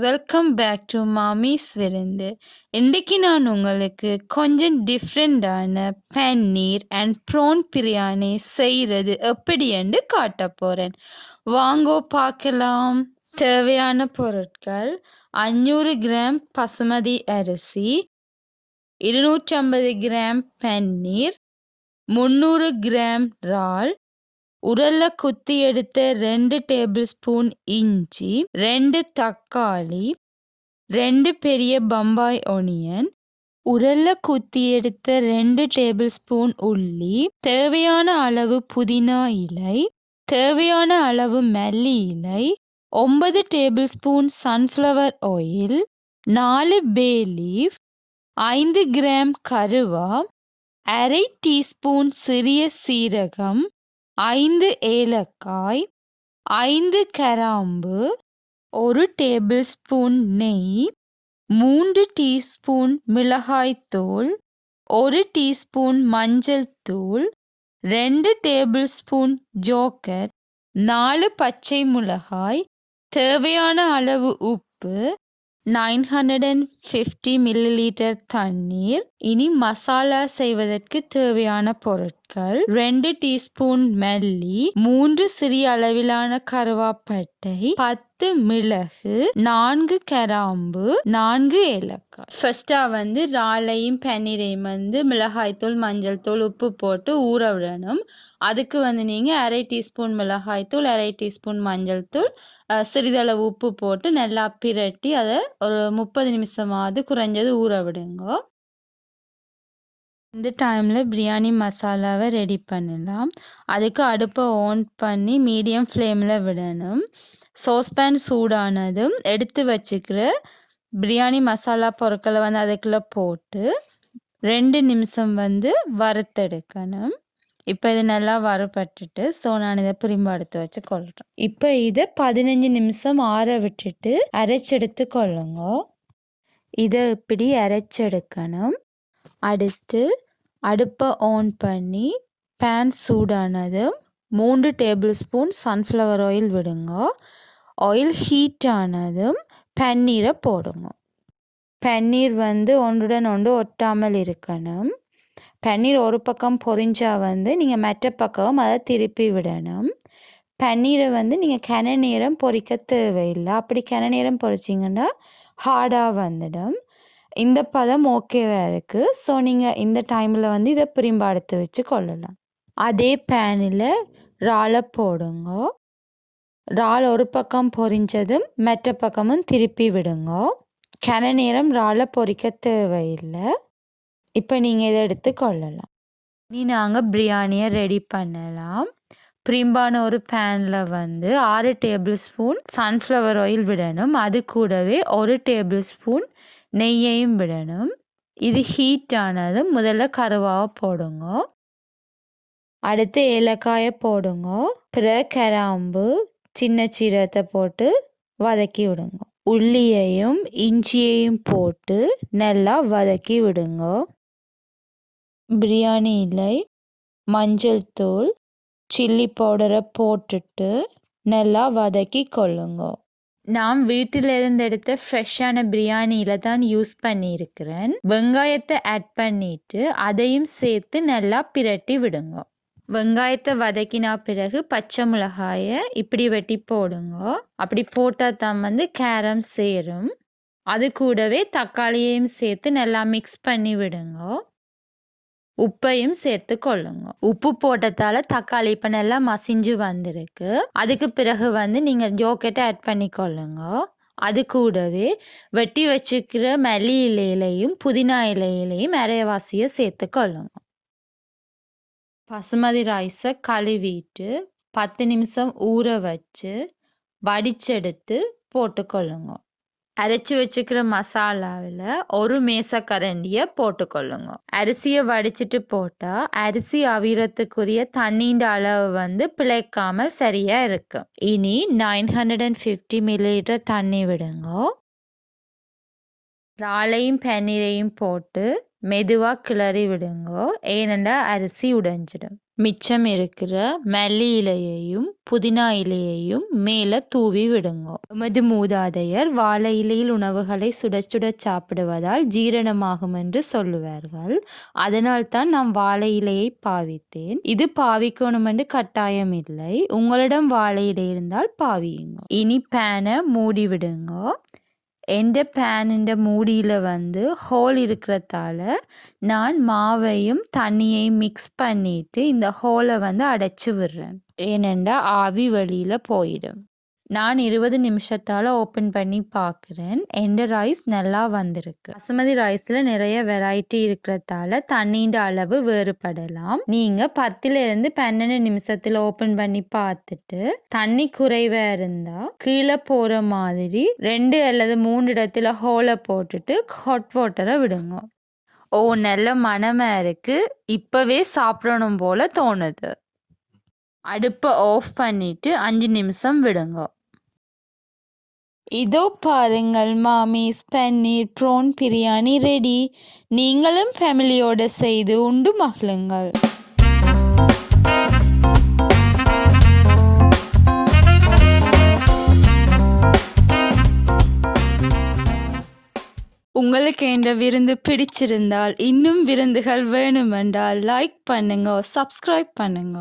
Welcome back to மாமிஸ் விருந்து. இன்றைக்கு நான் உங்களுக்கு கொஞ்சம் டிஃப்ரெண்டான பன்னீர் அண்ட் ப்ரான் பிரியாணி செய்கிறது எப்படி என்று காட்ட போகிறேன். வாங்கோ பார்க்கலாம். தேவையான பொருட்கள்: 500 கிராம் பசுமதி அரிசி, 250 கிராம் பன்னீர், 300 கிராம் இறால், உரல்ல குத்தி எடுத்த 2 டேபிள் ஸ்பூன் இஞ்சி, 2 தக்காளி, 2 பெரிய பம்பாய் ஒனியன், உரல்ல குத்தி எடுத்த 2 டேபிள் ஸ்பூன் உள்ளி, தேவையான அளவு புதினா இலை, தேவையான அளவு மல்லி இலை, 9 டேபிள் ஸ்பூன் சன்ஃப்ளவர் ஆயில், 4 பே லீஃப், 5 கிராம் கருவா, அரை டீஸ்பூன் சிறிய சீரகம், 5 ஏலக்காய், 5 கிராம்பு, 1 டேபிள் ஸ்பூன் நெய், 3 டீஸ்பூன் மிளகாய்த்தூள், 1 டீஸ்பூன் மஞ்சள் தூள், 2 டேபிள் ஸ்பூன் ஜோக்கட், 4 பச்சை மிளகாய், தேவையான அளவு உப்பு, 950 மில்லிலிட்டர் தண்ணீர். இனி மசாலா செய்வதற்கு தேவையான பொருட்கள்: 2 டீஸ்பூன் மல்லி, 3 சிறிய அளவிலான கருவாப்பட்டை, 10 மிளகு, 4 கிராம்பு, 4 ஏலக்காய். ஃபர்ஸ்டா இறாலையும் பன்னீரையும் மிளகாய்த்தூள், மஞ்சள் தூள், உப்பு போட்டு ஊற விடணும். அதுக்கு நீங்கள் அரை டீஸ்பூன் மிளகாய்த்தூள், அரை டீஸ்பூன் மஞ்சள் தூள், சிறிதளவு உப்பு போட்டு நல்லா பிரட்டி அதை ஒரு 30 நிமிஷமாவது குறைஞ்சது ஊற விடுங்க. இந்த டைமில் பிரியாணி மசாலாவை ரெடி பண்ணலாம். அதுக்கு அடுப்பை ஆன் பண்ணி மீடியம் ஃப்ளேமில் விடணும். சாஸ்பேன் சூடானதும் எடுத்து வச்சுக்கிற பிரியாணி மசாலா பொருட்களை அதுக்குள்ளே போட்டு 2 நிமிஷம் வறுத்தெடுக்கணும். இப்போ இது நல்லா வறுபட்டுட்டு நான் இதை திரும்ப எடுத்து வச்சு கொள்கிறேன். இப்போ இதை 15 நிமிஷம் ஆற விட்டுட்டு அரைச்செடுத்து கொள்ளுங்க. இதை இப்படி அரைச்செடுக்கணும். அடுத்து அடுப்பை ஆன் பண்ணி பேன் சூடானதும் 3 டேபிள் ஸ்பூன் சன்ஃப்ளவர் ஆயில் விடுங்க. ஆயில் ஹீட் ஆனதும் பன்னீரை போடுங்க. பன்னீர் ஒன்றுடன் ஒன்று ஒட்டாமல் இருக்கணும். பன்னீர் ஒரு பக்கம் பொரிஞ்சா நீங்கள் மற்ற பக்கம் அதை திருப்பி விடணும். பன்னீரை நீங்கள் கன நேரம் பொரிக்க தேவையில்லை. அப்படி கன நேரம் பொரிச்சிங்கன்னா ஹார்டாக வந்துடும். இந்த பதம் ஓகேவாக இருக்குது. ஸோ நீங்கள் இந்த டைமில் இதை பிரிம்ப எடுத்து வச்சு கொள்ளலாம். அதே பேனில் இறாலை போடுங்க. இறால் ஒரு பக்கம் பொரிஞ்சதும் மற்ற பக்கமும் திருப்பி விடுங்க. கன நேரம் இறாலை பொரிக்க தேவையில்லை. இப்போ நீங்கள் இதை எடுத்து கொள்ளலாம். இனி நாங்கள் பிரியாணியை ரெடி பண்ணலாம். பிரிம்பான ஒரு பேனில் 6 டேபிள் ஸ்பூன் சன்ஃப்ளவர் ஆயில் விடணும். அது கூடவே 1 டேபிள் ஸ்பூன் நெய்யையும் விடணும். இது ஹீட் ஆனதும் முதல்ல கருவாவை போடுங்க. அடுத்து ஏலக்காயை போடுங்க. பிறகு கிராம்பு, சின்ன சீரகத்தை போட்டு வதக்கி விடுங்க. உள்ளியையும் இஞ்சியையும் போட்டு நல்லா வதக்கி விடுங்க. பிரியாணி இலை, மஞ்சள் தூள், சில்லி பவுடரை போட்டுட்டு நல்லா வதக்கி கொள்ளுங்க. நான் வீட்டிலிருந்து எடுத்த ஃப்ரெஷ்ஷான பிரியாணியில தான் யூஸ் பண்ணியிருக்கிறேன். வெங்காயத்தை ஆட் பண்ணிட்டு அதையும் சேர்த்து நல்லா பிரட்டி விடுங்க. வெங்காயத்தை வதக்கினா பிறகு பச்சை மிளகாயை இப்படி வெட்டி போடுங்க. அப்படி போட்டால் தான் காரம் சேரும். அது கூடவே தக்காளியையும் சேர்த்து நல்லா மிக்ஸ் பண்ணி விடுங்க. உப்பையும் சேர்த்து கொள்ளுங்க. உப்பு போட்டதால தக்காளி இப்போ நல்லா மசிஞ்சு வந்திருக்கு. அதுக்கு பிறகு நீங்கள் ஜோக்கெட்டை ஆட் பண்ணி கொள்ளுங்க. அது கூடவே வெட்டி வச்சுக்கிற மல்லி இலையிலையும் புதினா இலையிலையும் அரைவாசியை சேர்த்து கொள்ளுங்க. பசுமதி ரைஸை கழுவிட்டு 10 நிமிஷம் ஊற வச்சு வடிச்செடுத்து போட்டுக்கொள்ளுங்க. அரைச்சி வச்சுக்கிற மசாலாவில் ஒரு மேசக்கரண்டியை போட்டுக்கொள்ளுங்க. அரிசியை வடிச்சிட்டு போட்டால் அரிசி அவிரத்துக்குரிய தண்ணீண்ட அளவு பிழைக்காமல் சரியாக இருக்கும். இனி 950 மில்லிலிட்டர் தண்ணி விடுங்க. இறாலையும் பன்னீரையும் போட்டு மெதுவாக கிளறி விடுங்கோ, ஏனெண்டா அரிசி உடைஞ்சிடும். மிச்சம் இருக்கிற மல்லி இலையையும் புதினா இலையையும் மேலே தூவி விடுங்கோ. எமது மூதாதையர் வாழை இலையில் உணவுகளை சுட சுட சாப்பிடுவதால் ஜீரணமாகும் என்று சொல்லுவார்கள். அதனால்தான் நான் வாழை இலையை பாவித்தேன். இது பாவிக்கணும் என்று கட்டாயம் இல்லை. உங்களிடம் வாழை இலை இருந்தால் பாவியுங்க. இனி பேனை மூடி விடுங்கோ. எந்த பேனுண்ட மூடியில் ஹோல் இருக்கிறதால நான் மாவையும் தண்ணியையும் மிக்ஸ் பண்ணிட்டு இந்த ஹோலை அடைச்சி விடுறேன். ஏனெண்டா ஆவி வெளியில் போயிடும். நான் 20 நிமிஷத்தால் ஓப்பன் பண்ணி பார்க்குறேன். எந்த ரைஸ் நல்லா வந்திருக்கு. பாசுமதி ரைஸில் நிறைய வெரைட்டி இருக்கிறதால தண்ணியின் அளவு வேறுபடலாம். நீங்கள் 10லிருந்து 12 நிமிஷத்தில் ஓப்பன் பண்ணி பார்த்துட்டு தண்ணி குறைவாக இருந்தால் கீழே போகிற மாதிரி 2 அல்லது 3 இடத்துல ஹோலை போட்டுட்டு ஹாட் வாட்டரை விடுங்க. ஓ, நல்ல மணமாக இருக்குது. இப்போவே சாப்பிடணும் போல் தோணுது. அடுப்பை ஆஃப் பண்ணிவிட்டு 5 நிமிஷம் விடுங்க. இதோ பாருங்கள் மாமிஸ், பன்னீர் ப்ரான் பிரியாணி ரெடி. நீங்களும் ஃபேமிலியோடு செய்து உண்டு மகிழுங்கள். உங்களுக்கு இந்த விருந்து பிடிச்சிருந்தால், இன்னும் விருந்துகள் வேணுமென்றால் லைக் பண்ணுங்க, சப்ஸ்கிரைப் பண்ணுங்க.